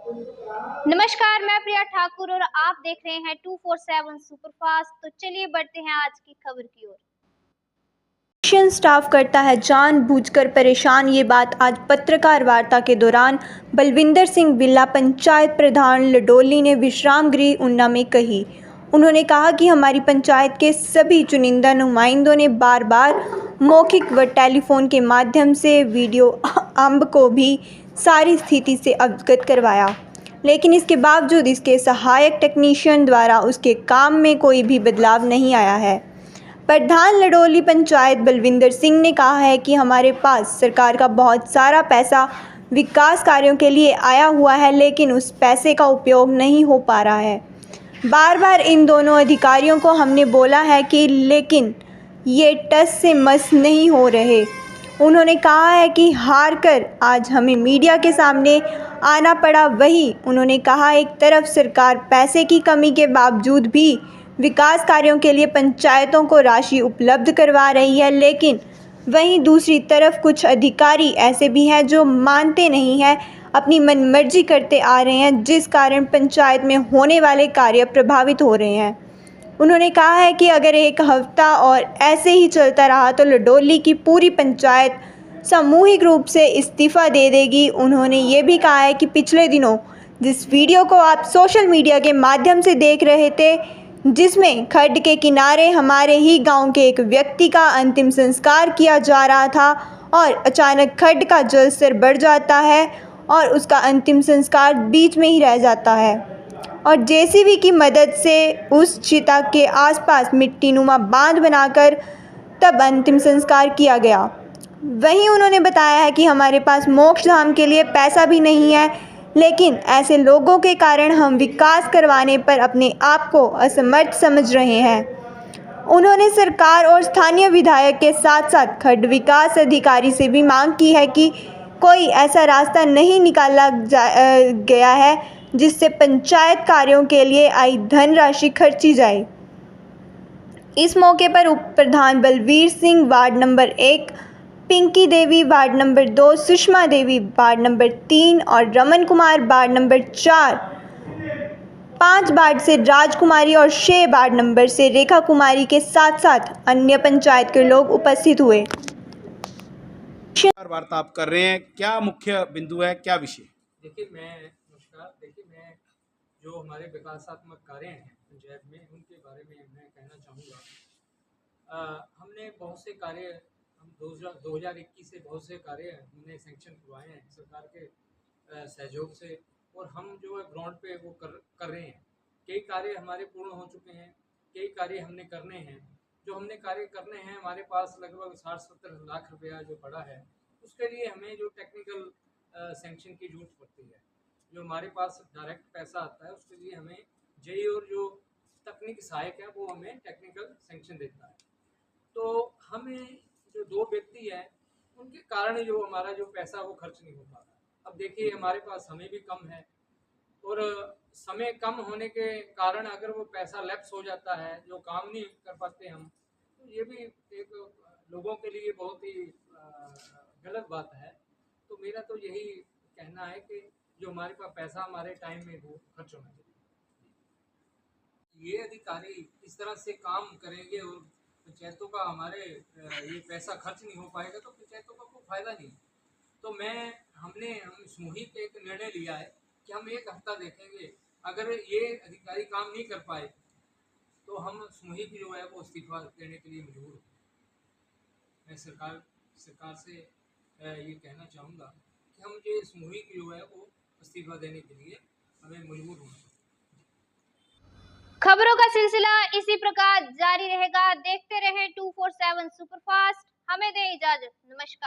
नमस्कार, मैं प्रिया ठाकुर और आप देख रहे हैं 247 सुपरफास्ट। तो चलिए बढ़ते हैं आज की खबर की ओर। शिक्षण स्टाफ करता है जानबूझकर परेशान। ये बात आज पत्रकार वार्ता के दौरान बलविंदर सिंह बिल्ला पंचायत प्रधान लडोली ने विश्राम गृह ऊना में कही। उन्होंने कहा कि हमारी पंचायत के सभी चुनिंदा नुमाइंदों ने बार बार मौखिक व टेलीफोन के माध्यम से वीडियो अम्ब को भी सारी स्थिति से अवगत करवाया, लेकिन इसके बावजूद इसके सहायक टेक्नीशियन द्वारा उसके काम में कोई भी बदलाव नहीं आया है। प्रधान लडोली पंचायत बलविंदर सिंह ने कहा है कि हमारे पास सरकार का बहुत सारा पैसा विकास कार्यों के लिए आया हुआ है, लेकिन उस पैसे का उपयोग नहीं हो पा रहा है। बार बार इन दोनों अधिकारियों को हमने बोला है कि लेकिन ये टस से मस नहीं हो रहे। उन्होंने कहा है कि हार कर आज हमें मीडिया के सामने आना पड़ा। वहीं उन्होंने कहा एक तरफ सरकार पैसे की कमी के बावजूद भी विकास कार्यों के लिए पंचायतों को राशि उपलब्ध करवा रही है, लेकिन वहीं दूसरी तरफ कुछ अधिकारी ऐसे भी हैं जो मानते नहीं हैं, अपनी मनमर्जी करते आ रहे हैं, जिस कारण पंचायत में होने वाले कार्य प्रभावित हो रहे हैं। उन्होंने कहा है कि अगर एक हफ्ता और ऐसे ही चलता रहा तो लडोली की पूरी पंचायत सामूहिक रूप से इस्तीफ़ा दे देगी। उन्होंने ये भी कहा है कि पिछले दिनों जिस वीडियो को आप सोशल मीडिया के माध्यम से देख रहे थे, जिसमें खड्ड के किनारे हमारे ही गांव के एक व्यक्ति का अंतिम संस्कार किया जा रहा था और अचानक खड्ड का जलस्तर बढ़ जाता है और उसका अंतिम संस्कार बीच में ही रह जाता है और जेसीबी की मदद से उस चिता के आसपास मिट्टीनुमा बांध बनाकर तब अंतिम संस्कार किया गया। वहीं उन्होंने बताया है कि हमारे पास मोक्ष धाम के लिए पैसा भी नहीं है, लेकिन ऐसे लोगों के कारण हम विकास करवाने पर अपने आप को असमर्थ समझ रहे हैं। उन्होंने सरकार और स्थानीय विधायक के साथ साथ खड्ड विकास अधिकारी से भी मांग की है कि कोई ऐसा रास्ता नहीं निकाला गया है जिससे पंचायत कार्यों के लिए आई धनराशि खर्ची जाए। इस मौके पर उप प्रधान बलवीर सिंह वार्ड नंबर 1, पिंकी देवी ward number 2, Sushma Devi ward number 3 और Raman Kumar ward number 4, 5 ward से राजकुमारी और 6 वार्ड नंबर से रेखा कुमारी के साथ साथ अन्य पंचायत के लोग उपस्थित हुए। वार्ता आप कर रहे हैं, क्या मुख्य बिंदु है, क्या विषय? देखिए मैं जो हमारे विकासात्मक कार्य हैं पंचायत में, उनके बारे में मैं कहना चाहूँगा। हमने बहुत से कार्य हम 2021 से बहुत से कार्य हमने सैंक्शन करवाए हैं सरकार के सहयोग से, और हम जो है ग्राउंड पे वो कर रहे हैं। कई कार्य हमारे पूर्ण हो चुके हैं, कई कार्य हमने करने हैं। जो हमने कार्य करने हैं, हमारे पास लगभग 60-70 लाख रुपया जो पड़ा है, उसके लिए हमें जो टेक्निकल सैंक्शन की जरूरत पड़ती है। जो हमारे पास डायरेक्ट पैसा आता है उसके लिए हमें जेई और जो तकनीकी सहायक है वो हमें टेक्निकल सैंक्शन देता है। तो हमें जो 2 व्यक्ति हैं उनके कारण जो हमारा जो पैसा वो खर्च नहीं हो पा रहा। अब देखिए हमारे पास समय भी कम है, और समय कम होने के कारण अगर वो पैसा लैप्स हो जाता है, जो काम नहीं कर पाते हम, तो ये भी एक लोगों के लिए बहुत ही गलत बात है। तो मेरा तो यही कहना है कि जो हमारे पास पैसा हमारे टाइम में वो खर्च होना चाहिए। ये अधिकारी इस तरह से काम करेंगे और पंचायतों का हमारे ये पैसा खर्च नहीं हो पाएगा तो पंचायतों का कोई फायदा नहीं। तो हम सामूहिक एक निर्णय लिया है कि हम 1 हफ्ता देखेंगे। अगर ये अधिकारी काम नहीं कर पाए तो हम सामूहिक जो है वो इस्तीफा देने के लिए मजबूर हो। मैं सरकार से ये कहना चाहूँगा कि हम ये सामूहिक जो है वो इस्तीफा देने के लिए हमें मजबूर होना। खबरों का सिलसिला इसी प्रकार जारी रहेगा। देखते रहें 247 सुपरफास्ट। हमें दे इजाजत। नमस्कार।